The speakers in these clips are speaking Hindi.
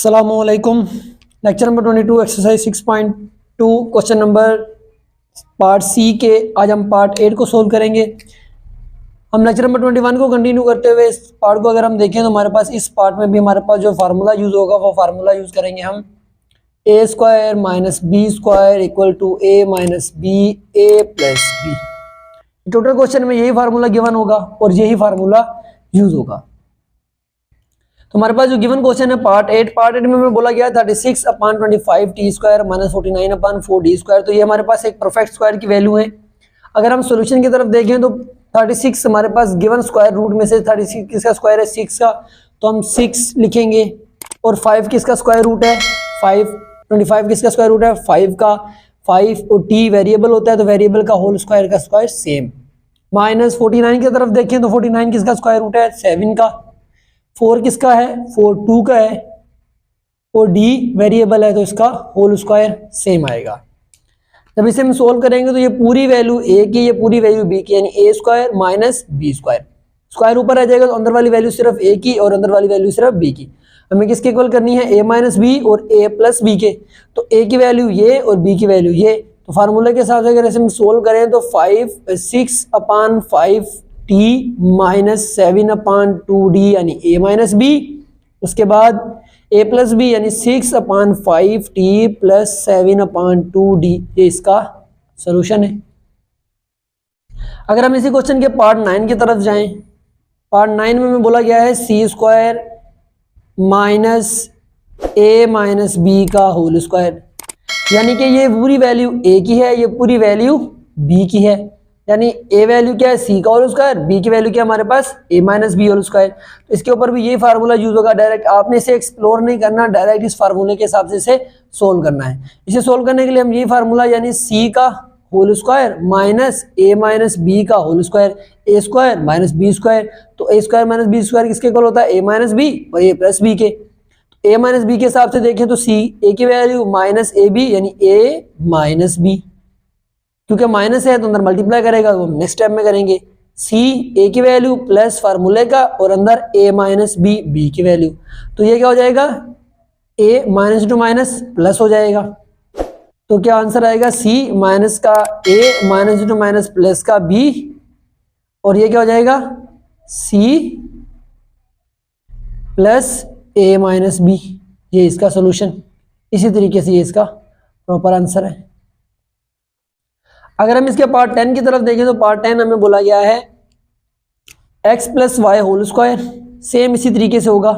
अस्सलामुअलैकुम। Lecture number 22 exercise 6.2 question number part C के आज हम पार्ट 8 को सोल्व करेंगे। हम लेक्चर नंबर 21 को कंटिन्यू करते हुए इस पार्ट को अगर हम देखें तो हमारे पास इस पार्ट में भी हमारे पास जो फार्मूला यूज़ होगा वो फार्मूला यूज़ करेंगे हम A square minus B square equal to A minus B A plus B. Total question में यही फार्मूला गिवन होगा और यही फार्मूला यूज़ होगा। तो हमारे पास जो गिवन क्वेश्चन है पार्ट 8 में हमें बोला गया 36/25 T square minus 49/4 D square. तो ये हमारे पास एक परफेक्ट स्क्वायर की वैल्यू है। अगर हम सॉल्यूशन की तरफ देखें तो 36 हमारे पास गिवन स्क्वायर रूट में से 36 किसका स्क्वायर है 6 का, तो हम 6 लिखेंगे और 5 किसका स्क्वायर रूट है 5, 25 किसका स्क्वायर रूट है 5 का, 5 और टी वेरिएबल होता है तो वेरिएबल का होल स्क्वायर का स्क्वायर सेम। माइनस 49 की तरफ देखें तो 49 किसका स्क्वायर रूट है 7 का, 4 किसका है 4 2 का है और डी वेरिएबल है तो इसका होल स्क्वायर सेम आएगा। जब इसे हम सोल्व करेंगे तो ये पूरी वैल्यू ए की ये पूरी वैल्यू बी की यानी A square minus B square, square ऊपर आ जाएगा तो अंदर वाली वैल्यू सिर्फ ए की और अंदर वाली वैल्यू सिर्फ बी की। हमें किसके इक्वल करनी है ए माइनस बी और ए प्लस बी के, तो ए की वैल्यू ये और बी की वैल्यू ये। तो फार्मूले के हिसाब से अगर इसे हम सोल्व करें तो 6/5 टी माइनस 7/2 डी यानी ए माइनस बी, उसके बाद ए प्लस बी यानी 6/5 टी प्लस 7/2 डी, ये इसका सॉल्यूशन है। अगर हम इसी क्वेश्चन के पार्ट 9 की तरफ जाएं, पार्ट 9 में हमें बोला गया है सी स्क्वायर माइनस ए माइनस बी का होल स्क्वायर, यानी कि ये पूरी वैल्यू ए की है ये पूरी वैल्यू बी की है, यानी ए वैल्यू क्या है सी का होल स्क्वायर, बी की वैल्यू क्या हमारे पास ए माइनस बी होल स्क्वायर। तो इसके ऊपर भी ये फार्मूला यूज होगा। डायरेक्ट आपने इसे एक्सप्लोर नहीं करना, डायरेक्ट इस फार्मूले के हिसाब से इसे सोल्व करना है। इसे सोल्व करने के लिए हम ये फार्मूला यानी सी का होल स्क्वायर माइनस ए माइनस बी का होल स्क्वायर, ए स्क्वायर माइनस बी स्क्वायर, तो A square minus B square किसके इक्वल होता है ए माइनस बी और ए प्लस बी के। तो ए माइनस बी के हिसाब से देखें तो सी ए की वैल्यू माइनस ए बी यानी ए माइनस बी, क्योंकि माइनस है तो अंदर मल्टीप्लाई करेगा तो हम नेक्स्ट स्टेप में करेंगे। सी ए की वैल्यू प्लस फार्मूले का और अंदर ए माइनस बी बी की वैल्यू, तो ये क्या हो जाएगा ए माइनस टू माइनस प्लस हो जाएगा। तो क्या आंसर आएगा सी माइनस का ए माइनस टू माइनस प्लस का बी, और ये क्या हो जाएगा सी प्लस ए माइनस बी, ये इसका सोल्यूशन। इसी तरीके से ये इसका प्रॉपर आंसर है। अगर हम इसके पार्ट 10 की तरफ देखें तो पार्ट 10 हमें बोला गया है x plus Y whole square, same इसी तरीके से होगा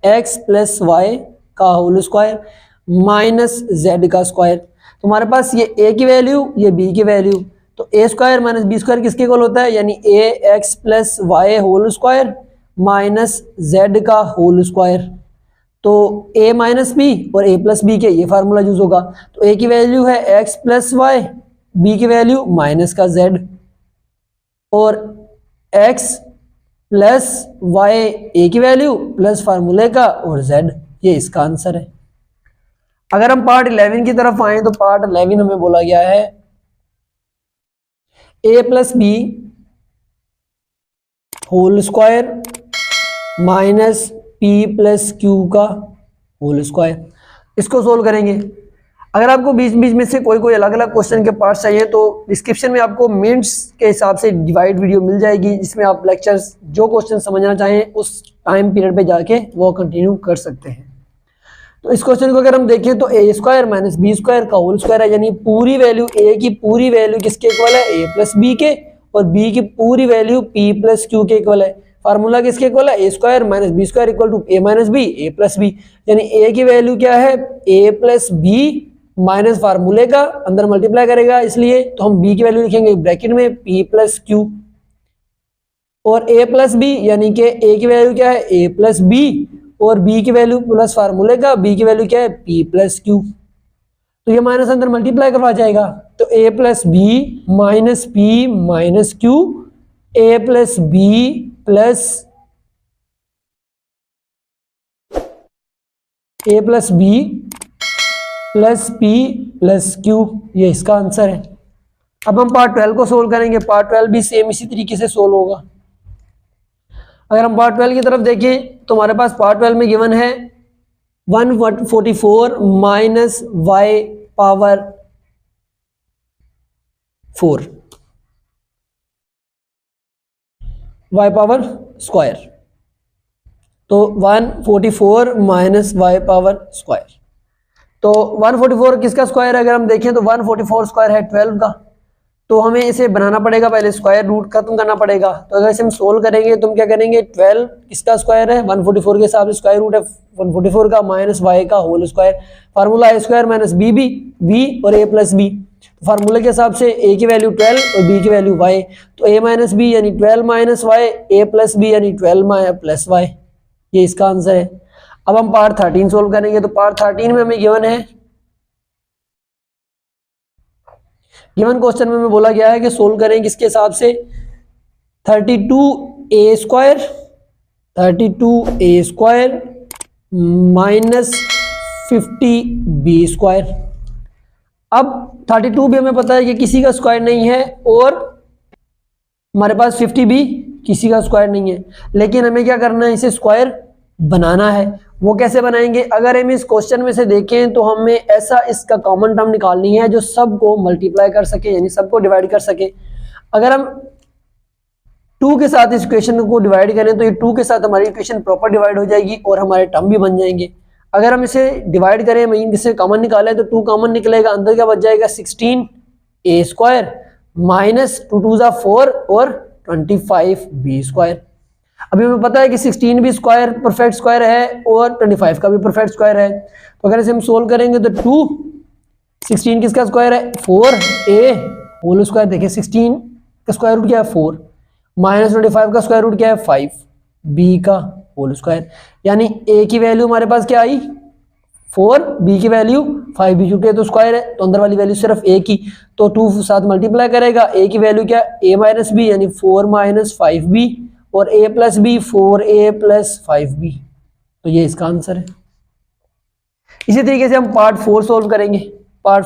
x प्लस वाई का होल स्क्वायर माइनस z का स्क्वायर। तो हमारे पास ये a की वैल्यू ये b की वैल्यू, तो a square minus b square किसके इक्वल होता है यानी ax plus Y whole square minus z का होल स्क्वायर। तो a माइनस b और a प्लस b के ये फार्मूला यूज होगा। तो a की वैल्यू है x प्लस वाई, बी की वैल्यू माइनस का z और x प्लस वाई ए की वैल्यू प्लस फार्मूले का और z, ये इसका आंसर है। अगर हम पार्ट 11 की तरफ आए तो पार्ट 11 हमें बोला गया है a plus B whole square minus p plus Q का होल स्क्वायर। इसको सोल्व करेंगे। अगर आपको बीच बीच में से कोई अलग अलग क्वेश्चन के पार्ट्स चाहिए तो डिस्क्रिप्शन में आपको मिनट्स के हिसाब से डिवाइड वीडियो मिल जाएगी, जिसमें आप लेक्चर्स जो क्वेश्चन समझना चाहें उस टाइम पीरियड पे जाके वो कंटिन्यू कर सकते हैं। तो इस क्वेश्चन को अगर हम देखें तो A square minus B square का होल स्क्वायर है, यानी पूरी वैल्यू ए की पूरी वैल्यू किसके इक्वल है ए प्लस बी के, और बी की पूरी वैल्यू पी प्लस क्यू के इक्वल है। फार्मूला किसके इक्वल है A square minus B square equal to A minus B A plus B, यानी ए की वैल्यू क्या है ए प्लस बी माइनस फार्मूले का अंदर मल्टीप्लाई करेगा इसलिए, तो हम b की वैल्यू लिखेंगे ब्रैकेट में p प्लस क्यू और a प्लस बी, यानी कि a की वैल्यू क्या है a प्लस बी और b की वैल्यू प्लस फार्मूले का b की वैल्यू क्या है p प्लस क्यू। तो ये माइनस अंदर मल्टीप्लाई करवा जाएगा तो a plus B minus P minus Q, a plus B plus a plus B plus P plus Q, ये इसका आंसर है। अब हम पार्ट 12 को सोल्व करेंगे। पार्ट 12 भी सेम इसी तरीके से सोल्व होगा। अगर हम पार्ट 12 की तरफ देखें तो हमारे पास पार्ट 12 में गिवन है 144 minus Y power 4 Y power square. तो 144 माइनस वाई पावर स्क्वायर, तो 144 किसका स्क्वायर है? अगर हम देखें तो 144 स्क्वायर है 12 का, तो हमें इसे बनाना पड़ेगा, पहले स्क्वायर रूट खत्म करना पड़ेगा। तो अगर इसे हम सोल्व करेंगे तो हम क्या करेंगे, 12 किसका स्क्वायर है? 144 के हिसाब से स्क्वायर रूट है 144 का माइनस वाई का होल स्क्वायर। फार्मूला ए स्क्वायर माइनस बी और ए प्लस बी। फार्मूले के हिसाब से ए की वैल्यू 12 और बी की वैल्यू वाई, तो ए माइनस बी यानी 12 माइनस वाई, ए प्लस बी यानी 12 प्लस वाई। ये इसका आंसर है। अब हम पार्ट 13 सोल्व करेंगे। तो पार्ट 13 में हमें गिवन है, गिवन क्वेश्चन में हमें बोला गया है कि सोल्व करें किसके हिसाब से, 32a square minus 50b square. अब 32 भी हमें पता है कि किसी का स्क्वायर नहीं है और हमारे पास 50 भी किसी का स्क्वायर नहीं है, लेकिन हमें क्या करना है, इसे स्क्वायर बनाना है। वो कैसे बनाएंगे? अगर हम इस क्वेश्चन में से देखें तो हमें ऐसा इसका कॉमन टर्म निकालनी है जो सबको मल्टीप्लाई कर सके, यानी सबको डिवाइड कर सके। अगर हम 2 के साथ इस इक्वेशन को डिवाइड करें तो ये 2 के साथ हमारी इक्वेशन प्रॉपर डिवाइड हो जाएगी और हमारे टर्म भी बन जाएंगे। अगर हम इसे डिवाइड करें, इसे कॉमन निकालें तो 2 कॉमन निकलेगा, अंदर क्या बच जाएगा 16a स्क्वायर माइनस 2 2 जा 4 और 25b स्क्वायर। अभी हमें पता है कि 16 भी स्क्वायर परफेक्ट स्क्वायर है और 25 का भी परफेक्ट स्क्वायर है। तो अगर इसे हम सोल्व करेंगे तो 16 किसका स्क्वायर है? 4a whole square. देखिए 16 का स्क्वायर रूट क्या है? 4 माइनस 25 का स्क्वायर रूट क्या है? 5 b का होल स्क्वायर। यानी a की वैल्यू हमारे पास क्या आई? 4, b की वैल्यू 5, b चूंकि तो स्क्वायर है तो अंदर वाली वैल्यू सिर्फ a की, तो 2 साथ मल्टीप्लाई करेगा, a की वैल्यू क्या? a माइनस बी यानी 4 माइनस 5b और a plus B 4a plus 5b। तो ये इसका आंसर है। इसी तरीके से हम पार्ट 4 सोल्व करेंगे। पार्ट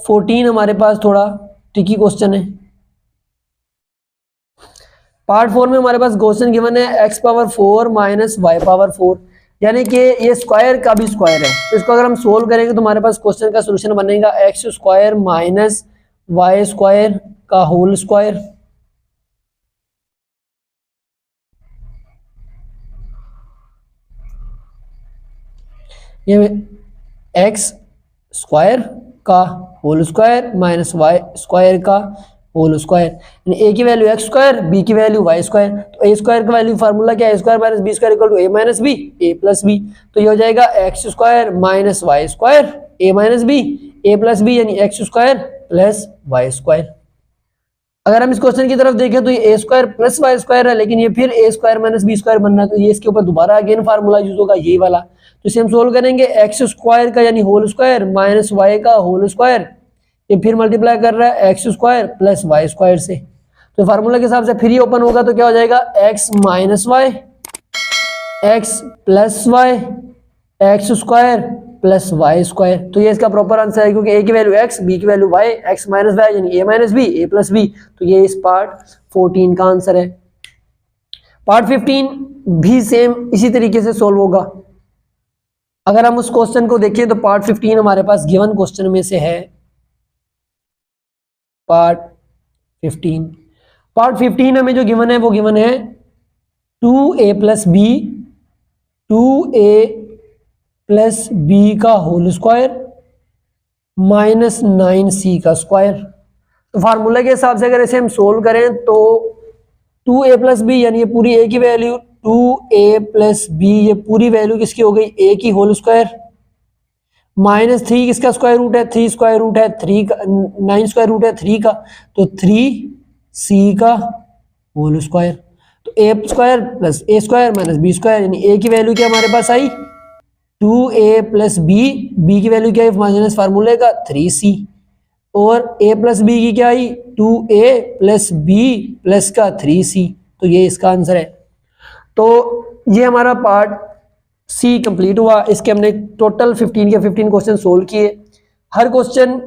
14 हमारे पास थोड़ा ट्रिकी क्वेश्चन है। पार्ट 4 में हमारे पास क्वेश्चन गिवन है x power 4 minus Y power 4, यानी कि ये स्क्वायर का भी स्क्वायर है। तो इसको अगर हम सोल्व करेंगे तो हमारे पास क्वेश्चन का सोल्यूशन बनेगा X square minus Y square का होल स्क्वायर। ये एक्स स्क्वायर का whole square minus Y square का होल स्क्वायर, यानी ए की वैल्यू एक्स स्क्वायर, बी की वैल्यू वाई स्क्वायर। तो ए स्क्वायर का वैल्यू फार्मूला क्या है? A square minus B square equal to A minus B, A plus B. तो ये हो जाएगा X square minus Y square, A minus B, A plus B, यानी X square plus Y square. अगर हम इस क्वेश्चन की तरफ देखें तो ये A square plus Y square है, लेकिन ये फिर A square minus B square बनना है, तो ये इसके ऊपर दोबारा अगेन फार्मूला यूज होगा, ये वाला। तो इसे हम सोल्व करेंगे एक्स स्क्वायर का यानी होल स्क्वायर माइनस वाई का होल स्क्वायर, ये फिर मल्टीप्लाई कर रहा है X square plus Y square से। तो फार्मूला के हिसाब से फिर ये ओपन होगा तो क्या हो जाएगा? X minus Y, X plus Y, X square plus Y square. तो ये इसका प्रॉपर आंसर है, क्योंकि ए की वैल्यू एक्स, बी की value Y, X minus Y यानी A minus B, A plus B. तो ये इस पार्ट 14 का आंसर है। पार्ट 15 भी सेम इसी तरीके से सोल्व होगा। अगर हम उस क्वेश्चन को देखें तो पार्ट 15 हमारे पास गिवन क्वेश्चन में से है। पार्ट 15 हमें जो गिवन है वो गिवन है 2a plus B, 2a plus B का होल स्क्वायर माइनस 9c का स्क्वायर। तो फार्मूला के हिसाब से अगर इसे हम सोल्व करें तो 2a प्लस बी यानी ये पूरी a की वैल्यू 2a प्लस बी, ये पूरी वैल्यू किसकी हो गई? a की होल स्क्वायर माइनस 3 किसका स्क्वायर रूट है? 3 स्क्वायर रूट है 3 का, 9 स्क्वायर रूट है 3 का, तो 3c का होल स्क्वायर। तो a square plus a square minus b square, यानी a की वैल्यू क्या हमारे पास आई? 2a प्लस बी, बी की वैल्यू क्या है माइनस फार्मूले का 3c, और a प्लस बी की क्या आई? 2a प्लस बी प्लस का 3c। तो ये इसका आंसर है। तो ये हमारा पार्ट सी कंप्लीट हुआ। इसके हमने टोटल 15 के 15 क्वेश्चन सोल्व किए। हर क्वेश्चन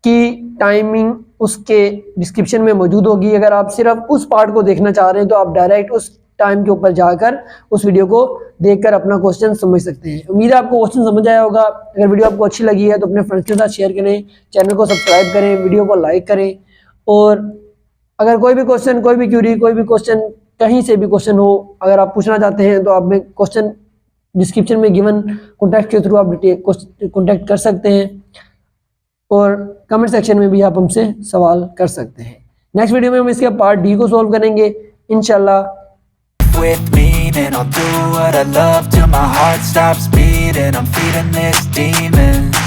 की टाइमिंग उसके डिस्क्रिप्शन में मौजूद होगी। अगर आप सिर्फ उस पार्ट को देखना चाह रहे हैं तो आप डायरेक्ट उस टाइम के ऊपर जाकर उस वीडियो को देखकर अपना क्वेश्चन समझ सकते हैं। उम्मीद है आपको क्वेश्चन समझ आया होगा। अगर वीडियो आपको अच्छी लगी है तो अपने फ्रेंड्स के साथ शेयर करें, चैनल को सब्सक्राइब करें, वीडियो को लाइक करें। और अगर कोई भी क्वेश्चन, कोई भी क्यूरी, कोई भी क्वेश्चन, कहीं से भी क्वेश्चन हो, अगर आप पूछना चाहते हैं तो आप में क्वेश्चन डिस्क्रिप्शन में गिवन कॉन्टैक्ट के थ्रू आप कॉन्टैक्ट कर सकते हैं और कमेंट सेक्शन में भी आप हमसे सवाल कर सकते हैं। नेक्स्ट वीडियो में हम इसके पार्ट डी को सॉल्व करेंगे इंशाल्लाह। With me and I'll do what I love till my heart stops beating. I'm feeding this demon.